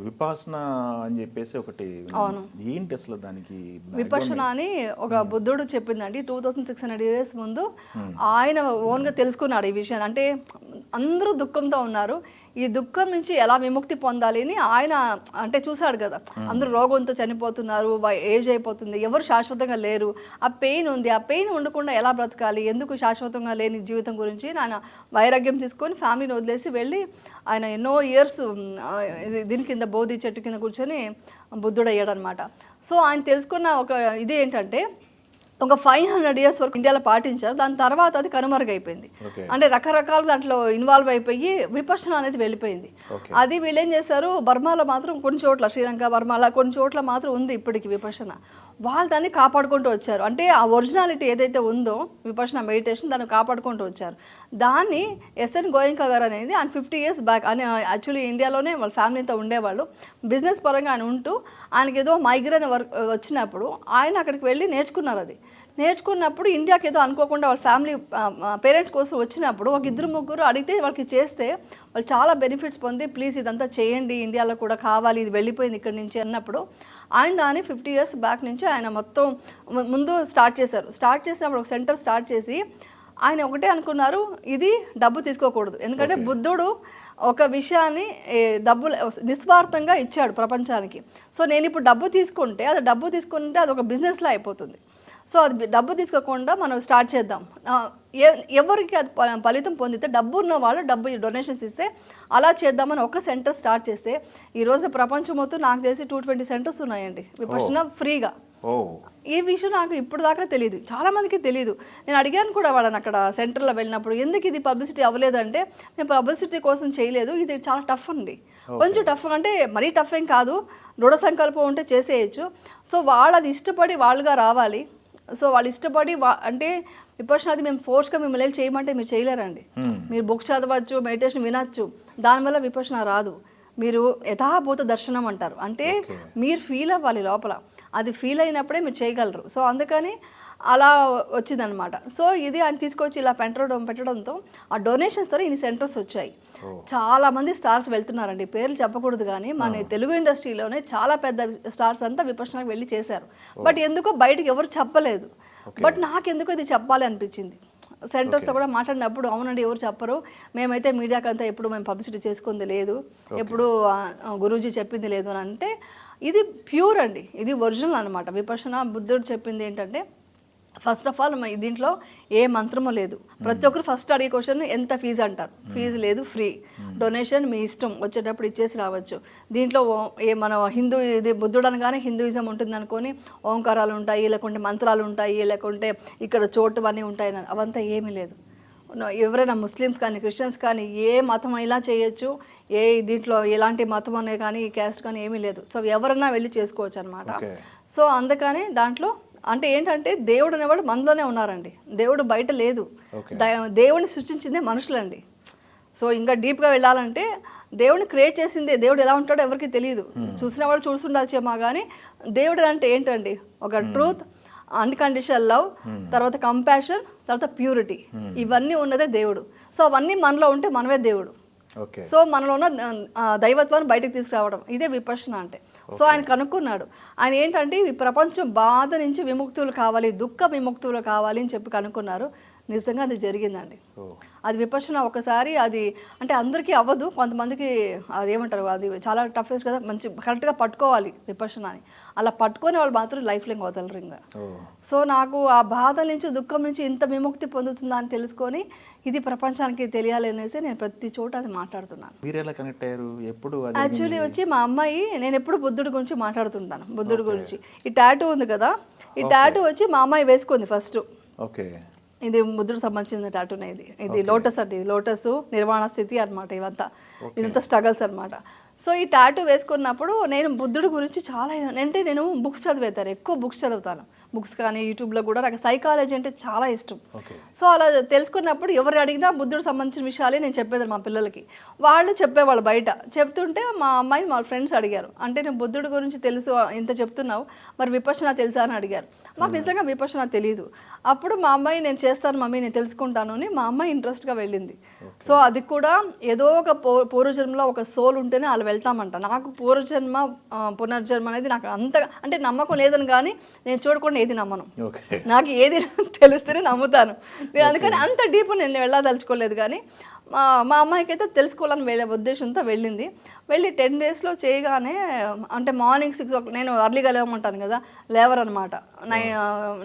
విపాసన అని చెప్పేసి ఒకటి అవును. ఏంటి అసలు దానికి విపర్శన అని ఒక బుద్ధుడు చెప్పిందండి 2600 years ముందు ఆయన ఓన్గా తెలుసుకున్నాడు ఈ విషయాన్ని. అంటే అందరూ దుఃఖంతో ఉన్నారు, ఈ దుఃఖం నుంచి ఎలా విముక్తి పొందాలి అని ఆయన అంటే చూశాడు కదా. అందరూ రోగంతో చనిపోతున్నారు, ఏజ్ అయిపోతుంది, ఎవరు శాశ్వతంగా లేరు, ఆ పెయిన్ ఉంది, ఆ పెయిన్ ఉండకుండా ఎలా బ్రతకాలి, ఎందుకు శాశ్వతంగా లేని జీవితం గురించి ఆయన వైరాగ్యం తీసుకొని ఫ్యామిలీని వదిలేసి వెళ్ళి ఆయన ఎన్నో ఇయర్స్ దీని కింద బోధి చెట్టు కింద కూర్చొని బుద్ధుడు అయ్యాడు అనమాట. సో ఆయన తెలుసుకున్న ఒక ఇది ఏంటంటే ఒక 500 years వరకు ఇండియాలో పాటించారు. దాని తర్వాత అది కనుమరుగైపోయింది. అంటే రకరకాల దాంట్లో ఇన్వాల్వ్ అయిపోయి విపర్శన అనేది వెళ్ళిపోయింది. అది వీళ్ళు ఏం చేశారు, బర్మాలో మాత్రం కొన్ని చోట్ల, శ్రీలంక, బర్మాలో కొన్ని చోట్ల మాత్రం ఉంది ఇప్పటికి విపర్శన. వాళ్ళు దాన్ని కాపాడుకుంటూ వచ్చారు. అంటే ఆ ఒరిజినాలిటీ ఏదైతే ఉందో విపర్శన మెడిటేషన్ దాన్ని కాపాడుకుంటూ వచ్చారు. దాన్ని ఎస్ఎన్ గోయంకా గారు అనేది ఆయన 50 years బ్యాక్ అని యాక్చువల్లీ ఇండియాలోనే వాళ్ళ ఫ్యామిలీతో ఉండేవాళ్ళు. బిజినెస్ పరంగా ఆయన ఉంటూ ఆయనకి ఏదో మైగ్రేన్ వర్క్ వచ్చినప్పుడు ఆయన అక్కడికి వెళ్ళి నేర్చుకున్నారు. అది నేర్చుకున్నప్పుడు ఇండియాకి ఏదో అనుకోకుండా వాళ్ళ ఫ్యామిలీ పేరెంట్స్ కోసం వచ్చినప్పుడు ఒక 2-3 అడిగితే వాళ్ళకి చేస్తే వాళ్ళు చాలా బెనిఫిట్స్ పొంది ప్లీజ్ ఇదంతా చేయండి, ఇండియాలో కూడా కావాలి, ఇది వెళ్ళిపోయింది ఇక్కడి నుంచి అన్నప్పుడు ఆయన దాన్ని 50 years బ్యాక్ నుంచి ఆయన మొత్తం ముందు స్టార్ట్ చేశారు. స్టార్ట్ చేసినప్పుడు ఒక సెంటర్ స్టార్ట్ చేసి ఆయన ఒకటే అనుకున్నారు, ఇది డబ్బు తీసుకోకూడదు. ఎందుకంటే బుద్ధుడు ఒక విషయాన్ని డబ్బులు నిస్వార్థంగా ఇచ్చాడు ప్రపంచానికి. సో నేను ఇప్పుడు డబ్బు తీసుకుంటే అది ఒక బిజినెస్లా అయిపోతుంది. సో అది డబ్బు తీసుకోకుండా మనం స్టార్ట్ చేద్దాం. ఎవరికి అది ఫలితం పొందితే డబ్బు ఉన్న వాళ్ళు డబ్బు డొనేషన్స్ ఇస్తే అలా చేద్దామని ఒక సెంటర్ స్టార్ట్ చేస్తే ఈరోజు ప్రపంచం మొత్తం నాకు తెలిసి 220 centers ఉన్నాయండి విపర్శన ఫ్రీగా. ఈ విషయం నాకు ఇప్పుడు దాకా తెలియదు, చాలా మందికి తెలియదు. నేను అడిగాను కూడా వాళ్ళని అక్కడ సెంటర్లో వెళ్ళినప్పుడు, ఎందుకు ఇది పబ్లిసిటీ అవ్వలేదంటే నేను పబ్లిసిటీ కోసం చేయలేదు, ఇది చాలా టఫ్ అండి. కొంచెం టఫ్ అంటే మరీ టఫ్ ఏం కాదు, దృఢ సంకల్పం ఉంటే చేసేయచ్చు. సో వాళ్ళు అది ఇష్టపడి వాళ్ళుగా రావాలి. సో వాళ్ళు ఇష్టపడి అంటే విపర్శన అది మేము ఫోర్స్గా మిమ్మల్ని చేయమంటే మీరు చేయలేరండి. మీరు బుక్స్ చదవచ్చు, మెడిటేషన్ వినొచ్చు, దానివల్ల విపర్శన రాదు. మీరు యథాభూత దర్శనం అంటారు, అంటే మీరు ఫీల్ అవ్వాలి లోపల, అది ఫీల్ అయినప్పుడే మీరు చేయగలరు. సో అందుకని అలా వచ్చిందనమాట. సో ఇది ఆయన తీసుకొచ్చి ఇలా పెట్టడంతో ఆ డొనేషన్స్తో ఇన్ని సెంటర్స్ వచ్చాయి. చాలామంది స్టార్స్ వెళ్తున్నారండి, పేర్లు చెప్పకూడదు కానీ మన తెలుగు ఇండస్ట్రీలోనే చాలా పెద్ద స్టార్స్ అంతా విపర్శనకు వెళ్ళి చేశారు. బట్ ఎందుకో బయటకు ఎవరు చెప్పలేదు. బట్ నాకెందుకో ఇది చెప్పాలి అనిపించింది. సెంటర్స్తో కూడా మాట్లాడినప్పుడు అవునండి ఎవరు చెప్పరు, మేమైతే మీడియాకి అంతా ఎప్పుడు మేము పబ్లిసిటీ చేసుకుంది లేదు, ఎప్పుడు గురూజీ చెప్పింది లేదు అని అంటే ఇది ప్యూర్ అండి, ఇది ఒరిజినల్ అనమాట. విపర్శన బుద్ధుడు చెప్పింది ఏంటంటే ఫస్ట్ ఆఫ్ ఆల్ దీంట్లో ఏ మంత్రము లేదు. ప్రతి ఒక్కరు ఫస్ట్ అడిగే క్వశ్చన్ ఎంత ఫీజు అంటారు. ఫీజు లేదు, ఫ్రీ డొనేషన్ మీ ఇష్టం, వచ్చేటప్పుడు ఇచ్చేసి రావచ్చు. దీంట్లో మన హిందూ ఇది బుద్ధుడు అనగానే హిందూయిజం ఉంటుంది అనుకొని ఓంకారాలు ఉంటాయి, లేకుంటే మంత్రాలు ఉంటాయి, లేకుంటే ఇక్కడ చోటు అన్నీ ఉంటాయి, అవంతా ఏమీ లేదు. ఎవరైనా ముస్లిమ్స్ కానీ క్రిస్టియన్స్ కానీ ఏ మతం ఇలా చేయొచ్చు, దీంట్లో ఎలాంటి మతం అనే కానీ క్యాస్ట్ కానీ ఏమీ లేదు. సో ఎవరైనా వెళ్ళి చేసుకోవచ్చు అనమాట. సో అందుకని దాంట్లో అంటే ఏంటంటే దేవుడు అనేవాడు మనలోనే ఉన్నారండి, దేవుడు బయట లేదు. దేవుడిని సృష్టించిందే మనుషులండి. సో ఇంకా డీప్గా వెళ్ళాలంటే దేవుడిని క్రియేట్ చేసిందే, దేవుడు ఎలా ఉంటాడో ఎవరికి తెలియదు. చూసిన వాడు చూస్తుండొచ్చేమో కానీ దేవుడు అంటే ఏంటండి, ఒక ట్రూత్, అన్కండిషనల్ లవ్, తర్వాత కంపాషన్, తర్వాత ప్యూరిటీ, ఇవన్నీ ఉన్నదే దేవుడు. సో అవన్నీ మనలో ఉంటే మనమే దేవుడు. సో మనలో ఉన్న దైవత్వాన్ని బయటకు తీసుకురావడం, ఇదే విపర్శన అంటే. సో ఆయన కనుక్కున్నాడు, ఆయన ఏంటంటే ఈ ప్రపంచం బాధ నుంచి విముక్తులు కావాలి, దుఃఖ విముక్తులు కావాలి అని చెప్పి కనుక్కున్నారు. నిజంగా అది జరిగిందండి. అది విపర్శన ఒకసారి అది అంటే అందరికీ అవ్వదు, కొంతమందికి అది ఏమంటారు, అది చాలా టఫెస్ట్ కదా, మంచి కరెక్ట్గా పట్టుకోవాలి విపర్శన అని. అలా పట్టుకొని వాళ్ళు మాత్రం లైఫ్ లాంగ్ వదలరు ఇంకా. సో నాకు ఆ బాధ నుంచి దుఃఖం నుంచి ఇంత విముక్తి పొందుతుందా అని తెలుసుకొని ఇది ప్రపంచానికి తెలియాలి అనేసి నేను ప్రతి చోట అది మాట్లాడుతున్నాను. మీరు ఎలా కనెక్ట్ అయ్యారు? ఎప్పుడు యాక్చువల్లీ వచ్చి మా అమ్మాయి, నేను ఎప్పుడు బుద్ధుడి గురించి మాట్లాడుతుంటాను, బుద్ధుడి గురించి. ఈ టాటూ ఉంది కదా, ఈ టాటూ వచ్చి మా అమ్మాయి వేసుకుంది ఫస్ట్. ఇది బుద్ధుడు సంబంధించిన టాటూనే. ఇది లోటస్ అండి, ఇది లోటస్ నిర్వాణ స్థితి అనమాట. ఇదంతా స్ట్రగల్స్ అనమాట. సో ఈ టాటూ వేసుకున్నప్పుడు నేను బుద్ధుడి గురించి చాలా అంటే నేను బుక్స్ చదివేతాను, ఎక్కువ బుక్స్ చదువుతాను, బుక్స్ కానీ యూట్యూబ్లో కూడా నాకు సైకాలజీ అంటే చాలా ఇష్టం. ఓకే. సో అలా తెలుసుకున్నప్పుడు ఎవరు అడిగినా బుద్ధుడికి సంబంధించిన విషయాలే నేను చెప్పేది మా పిల్లలకి. వాళ్ళు చెప్పేవాళ్ళు బయట చెప్తుంటే మా అమ్మాయిని మా ఫ్రెండ్స్ అడిగారు, అంటే నేను బుద్ధుడి గురించి తెలుసు ఇంత చెప్తున్నావు, మరి విపశ్యన తెలుసా అని అడిగారు. మాకు నిజంగా విపశ్యన తెలియదు. అప్పుడు మా అమ్మాయి నేను చేస్తాను మమ్మీ, నేను తెలుసుకుంటాను అని మా అమ్మాయి ఇంట్రెస్ట్గా వెళ్ళింది. సో అది కూడా ఏదో ఒక పూర్వజన్మలో ఒక సోల్ ఉంటేనే వాళ్ళు వెళ్తామంట. నాకు పూర్వజన్మ పునర్జన్మ అనేది నాకు అంతగా అంటే నమ్మకం లేదని, కానీ నేను చూడకుండా ఏది నమ్మను. నాకు ఏది తెలిస్తేనే నమ్ముతాను. అందుకని అంత డీప్ నేను వెళ్ళదలుచుకోలేదు. కానీ మా అమ్మాయికి అయితే తెలుసుకోవాలని వెళ్ళే ఉద్దేశంతో వెళ్ళింది. వెళ్ళి 10 డేస్లో చేయగానే అంటే మార్నింగ్ 6 o'clock నేను అర్లీగా లేవమంటాను కదా, లేవరనమాట.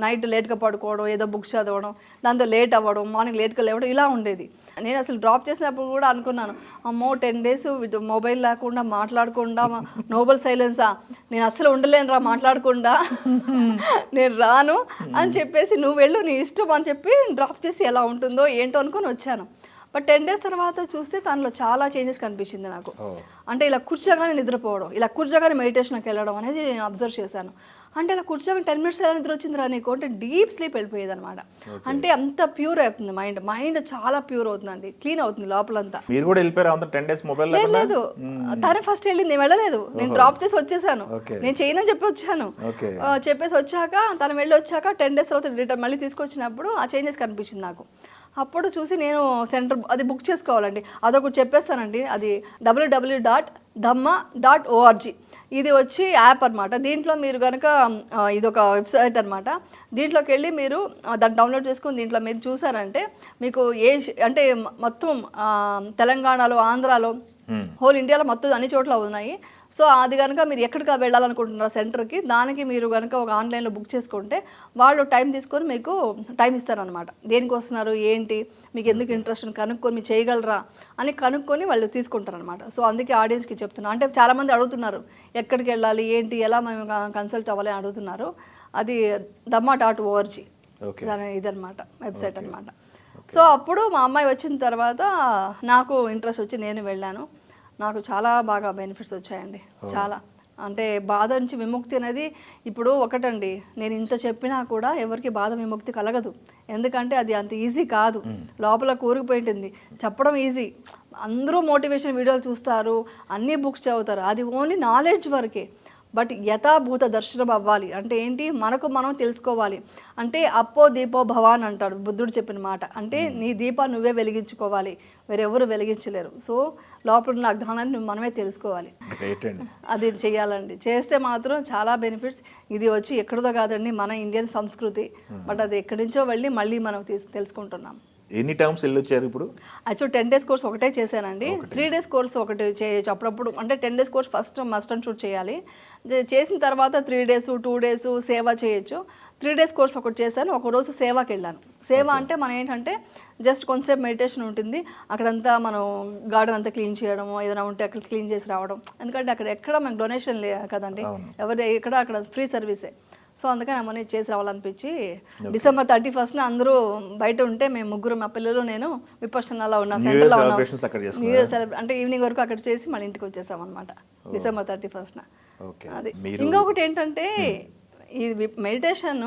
నైట్ లేట్గా పడుకోవడం, ఏదో బుక్స్ చదవడం, దాంతో లేట్ అవ్వడం, మార్నింగ్ లేట్గా లేవడం ఇలా ఉండేది. నేను అసలు డ్రాప్ చేసినప్పుడు కూడా అనుకున్నాను, అమ్మో 10 days విత్ మొబైల్ లేకుండా మాట్లాడకుండా నోబెల్ సైలెన్సా, నేను అసలు ఉండలేనురా మాట్లాడకుండా, నేను రాను అని చెప్పేసి నువ్వు వెళ్ళు నీ ఇష్టం అని చెప్పి డ్రాప్ చేసి ఎలా ఉంటుందో ఏంటో అనుకొని వచ్చాను. బట్ 10 days తర్వాత చూస్తే తనలో చాలా చేంజెస్ కనిపించింది నాకు. అంటే ఇలా కూర్చోగానే నిద్రపోవడం, ఇలా కూర్చోగానే మెడిటేషన్కి వెళ్ళడం అనేది నేను అబ్జర్వ్ చేశాను. అంటే ఇలా కూర్చోగానే 10 minutes ఎలా నిద్ర వచ్చిందిరా నీకు అంటే డీప్ స్లీప్ వెళ్ళిపోయేది అనమాట. అంటే అంత ప్యూర్ అవుతుంది మైండ్ చాలా ప్యూర్ అవుతుందండి, క్లీన్ అవుతుంది లోపలంతా. మీరు కూడా వెళ్ళిపోయారు అంత 10 days మొబైల్ లేదు, తనే ఫస్ట్ వెళ్ళింది, నేను వెళ్ళలేదు. నేను డ్రాప్ చేసి వచ్చేసాను, నేను చేయనని చెప్పి వచ్చాను. చెప్పేసి వచ్చాక తను వెళ్ళి వచ్చాక 10 days తర్వాత రిటర్న్ మళ్ళీ తీసుకొచ్చినప్పుడు ఆ చేంజెస్ కనిపించింది నాకు. అప్పుడు చూసి నేను సెంటర్ అది బుక్ చేసుకోవాలండి, అదొకటి చెప్పేస్తానండి. అది www.dhamma.org. ఇది వచ్చి యాప్ అనమాట. దీంట్లో మీరు కనుక ఇదొక వెబ్సైట్ అనమాట. దీంట్లోకి వెళ్ళి మీరు దాన్ని డౌన్లోడ్ చేసుకుని దీంట్లో మీరు చూసారంటే మీకు అంటే మొత్తం తెలంగాణలో, ఆంధ్రాలో, హోల్ ఇండియాలో మొత్తం అన్ని చోట్ల ఉన్నాయి. సో అది కనుక మీరు ఎక్కడికి వెళ్ళాలనుకుంటున్నారో సెంటర్కి, దానికి మీరు కనుక ఒక ఆన్లైన్లో బుక్ చేసుకుంటే వాళ్ళు టైం తీసుకొని మీకు టైం ఇస్తారనమాట. దేనికి వస్తున్నారు ఏంటి, మీకు ఎందుకు ఇంట్రెస్ట్ అని కనుక్కొని మీరు చేయగలరా అని కనుక్కొని వాళ్ళు తీసుకుంటారనమాట. సో అందుకే ఆడియన్స్కి చెప్తున్నాను. అంటే చాలామంది అడుగుతున్నారు ఎక్కడికి వెళ్ళాలి ఏంటి ఎలా మేము కన్సల్ట్ అవ్వాలి అని అడుగుతున్నారు. అది dhamma.org ఇదనమాట వెబ్సైట్ అనమాట. సో అప్పుడు మా అమ్మాయి వచ్చిన తర్వాత నాకు ఇంట్రెస్ట్ వచ్చి నేను వెళ్ళాను. నాకు చాలా బాగా బెనిఫిట్స్ వచ్చాయండి, చాలా. అంటే బాధ నుంచి విముక్తి అనేది ఇప్పుడు ఒకటండి, నేను ఇంత చెప్పినా కూడా ఎవరికి బాధ విముక్తి కలగదు. ఎందుకంటే అది అంత ఈజీ కాదు, లోపల కూరుకుపోయింటుంది. చెప్పడం ఈజీ, అందరూ మోటివేషన్ వీడియోలు చూస్తారు, అన్ని బుక్స్ చదువుతారు, అది ఓన్లీ నాలెడ్జ్ వరకే. బట్ యథాభూత దర్శనం అవ్వాలి అంటే ఏంటి, మనకు మనం తెలుసుకోవాలి. అంటే అప్పో దీపో భవ అని అంటాడు బుద్ధుడు చెప్పిన మాట. అంటే నీ దీపాన్ని నువ్వే వెలిగించుకోవాలి, వేరెవరు వెలిగించలేరు. సో లోపల ఉన్న అజ్ఞానాన్ని మనమే తెలుసుకోవాలి, అది చెయ్యాలండి. చేస్తే మాత్రం చాలా బెనిఫిట్స్. ఇది వచ్చి ఎక్కడిదో కాదండి, మన ఇండియన్ సంస్కృతి. బట్ అది ఎక్కడి నుంచో వెళ్ళి మళ్ళీ మనం తెలుసుకుంటున్నాం. ఎన్ని టైమ్స్ వెళ్ళొచ్చారు ఇప్పుడు? యాక్చువల్ 10 days కోర్స్ ఒకటే చేశానండి. 3 days కోర్స్ ఒకటి చేయొచ్చు అప్పుడప్పుడు. అంటే 10 days course first must and shoot చేయాలి. చేసిన తర్వాత 3 days 2 days సేవ చేయొచ్చు. 3 days కోర్స్ ఒకటి చేశాను, ఒకరోజు సేవకి వెళ్ళాను. సేవ అంటే మనం ఏంటంటే జస్ట్ కొంతసేపు మెడిటేషన్ ఉంటుంది, అక్కడంతా మనం గార్డెన్ అంతా క్లీన్ చేయడము, ఏదైనా ఉంటే అక్కడ క్లీన్ చేసి రావడం. ఎందుకంటే అక్కడ ఎక్కడ మనకు డొనేషన్ లేదు కదండి, ఎక్కడ అక్కడ ఫ్రీ సర్వీసే. సో అందుకని అమ్మని చేసి రావాలనిపించి December 31st అందరూ బయట ఉంటే మేము ముగ్గురు, మా పిల్లలు, నేను విపశ్యనలో ఉన్నాం, సెంటర్లో ఉన్నాం. న్యూ ఇయర్ సెలబ్రేట్ అంటే ఈవినింగ్ వరకు అక్కడ చేసి మళ్ళీ ఇంటికి వచ్చేసాం అనమాట December 31st. అది ఇంకొకటి ఏంటంటే ఈ మెడిటేషన్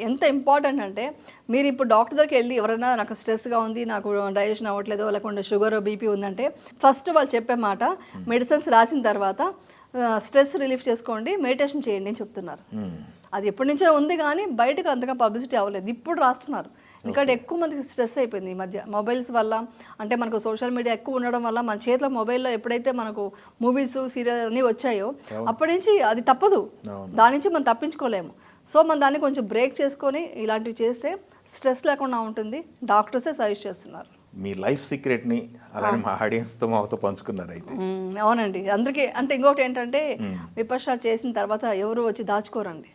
ఎంత ఇంపార్టెంట్ అంటే, మీరు ఇప్పుడు డాక్టర్ దగ్గరికి వెళ్ళి ఎవరైనా నాకు స్ట్రెస్గా ఉంది, నాకు డైజెషన్ అవ్వట్లేదు, లేకుంటే షుగర్ బీపీ ఉందంటే ఫస్ట్ వాళ్ళు చెప్పే మాట మెడిసిన్స్ రాసిన తర్వాత స్ట్రెస్ రిలీఫ్ చేసుకోండి, మెడిటేషన్ చేయండి అని చెప్తున్నారు. అది ఎప్పటి నుంచో ఉంది కానీ బయటకు అంతగా పబ్లిసిటీ అవ్వలేదు, ఇప్పుడు రాస్తున్నారు. ఎందుకంటే ఎక్కువ మందికి స్ట్రెస్ అయిపోయింది ఈ మధ్య మొబైల్స్ వల్ల. అంటే మనకు సోషల్ మీడియా ఎక్కువ ఉండడం వల్ల మన చేతిలో మొబైల్లో ఎప్పుడైతే మనకు మూవీస్ సీరియల్ అన్నీ వచ్చాయో అప్పటి నుంచి అది తప్పదు, దాని నుంచి మనం తప్పించుకోలేము. సో మనం దాన్ని కొంచెం బ్రేక్ చేసుకొని ఇలాంటివి చేస్తే స్ట్రెస్ లేకుండా ఉంటుంది, డాక్టర్సే సజెస్ట్ చేస్తున్నారు. మీ లైఫ్ సీక్రెట్ని అలానే మా ఆడియన్స్తో మాతో పంచుకున్నారు అయితే. అవునండి, అందరికీ. అంటే ఇంకొకటి ఏంటంటే విపశ్యన చేసిన తర్వాత ఎవరు వచ్చి దాచుకోరండి,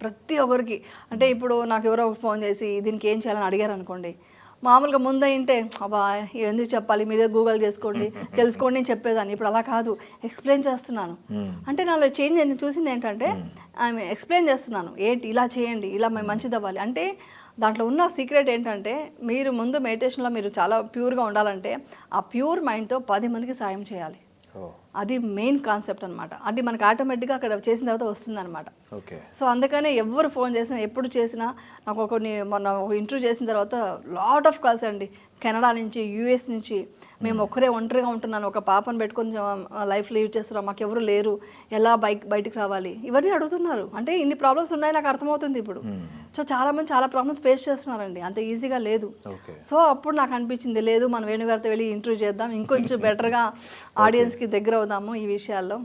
ప్రతి ఒక్కరికి. అంటే ఇప్పుడు నాకు ఎవరో ఫోన్ చేసి దీనికి ఏం చేయాలని అడిగారు అనుకోండి, మామూలుగా ముందు అయింటే అబ్బా ఎందుకు చెప్పాలి, మీరే గూగుల్ చేసుకోండి తెలుసుకోండి అని చెప్పేదాన్ని. ఇప్పుడు అలా కాదు, ఎక్స్ప్లెయిన్ చేస్తున్నాను. అంటే నాలో చేంజ్ నేను చూసింది ఏంటంటే ఆమె ఎక్స్ప్లెయిన్ చేస్తున్నాను, ఏంటి ఇలా చేయండి, ఇలా మేము మంచిది అవ్వాలి. అంటే దాంట్లో ఉన్న సీక్రెట్ ఏంటంటే, మీరు ముందు మెడిటేషన్లో మీరు చాలా ప్యూర్గా ఉండాలంటే ఆ ప్యూర్ మైండ్తో 10 మందికి సాయం చేయాలి. ఓ అది మెయిన్ కాన్సెప్ట్ అనమాట. అది మనకు ఆటోమేటిక్గా అక్కడ చేసిన తర్వాత వస్తుంది అనమాట. ఓకే. సో అందుకనే ఎవరు ఫోన్ చేసినా ఎప్పుడు చేసినా నాకు మొన్న ఒక ఇంటర్వ్యూ చేసిన తర్వాత లాట్ ఆఫ్ కాల్స్ అండి. కెనడా నుంచి, యూఎస్ నుంచి, మేము ఒంటరిగా ఉంటున్నాను, ఒక పాపను పెట్టుకొని లైఫ్ లీవ్ చేస్తున్నాం, మాకు ఎవరు లేరు, ఎలా బయటికి రావాలి, ఇవన్నీ అడుగుతున్నారు. అంటే ఇన్ని ప్రాబ్లమ్స్ ఉన్నాయి నాకు అర్థమవుతుంది ఇప్పుడు. సో చాలామంది చాలా ప్రాబ్లమ్స్ ఫేస్ చేస్తున్నారండి, అంత ఈజీగా లేదు. సో అప్పుడు నాకు అనిపించింది, లేదు మనం వేణుగారితో వెళ్ళి ఇంటర్వ్యూ చేద్దాం, ఇంకొంచెం బెటర్గా ఆడియన్స్కి దగ్గర అవుదాము ఈ విషయాల్లో.